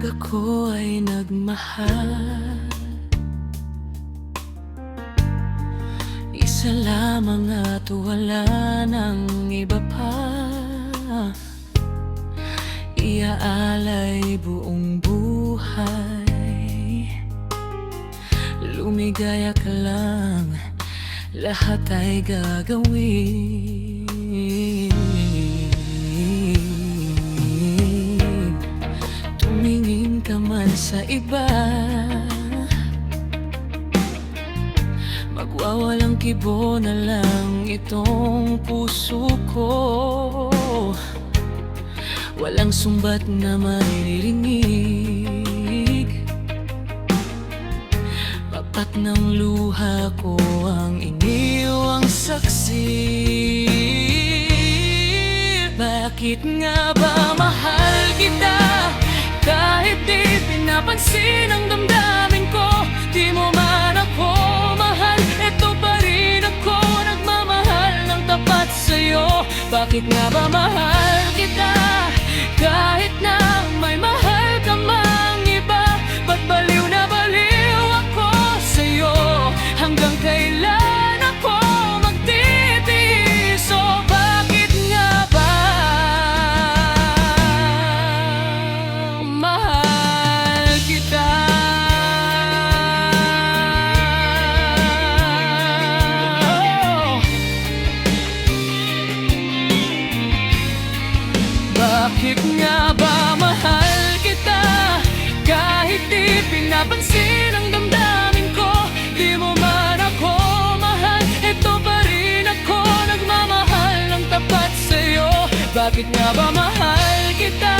Pag ako ay nagmahal, isa lamang at wala ng iba pa. Iaalay buong buhay, lumigaya ka lang, lahat ay gagawin. Tumingin ka man sa iba, magwawalang kibo na lang itong puso ko. Walang sumbat na maririnig, papat ng luha ko ang iniwang saksi. Bakit nga ba mahal kita, kahit di pinapansin ang damdamin ko? Di mo man ako mahal, eto pa rin ako nagmamahal ng tapat sa'yo. Bakit nga ba mahal kita, kahit na may mahal ka mang iba? Ba't baliw na baliw ako sa'yo? Hanggang kailan ako magtitiis? O bakit nga ba mahal kita? Bakit nga ba mahal kita, kahit di pinapansin ang damdamin ko? Di mo man ako mahal, eto pa rin ako nagmamahal ng tapat sa'yo. Bakit nga ba mahal kita?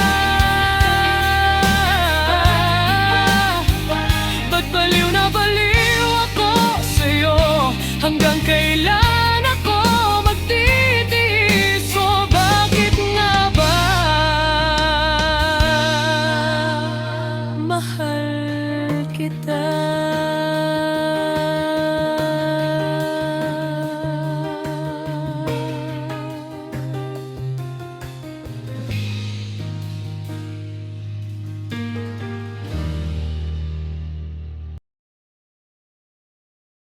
Ba't baliw na baliw ako sa'yo? Hanggang kailan ako magtitiis? O bakit nga ba mahal kita?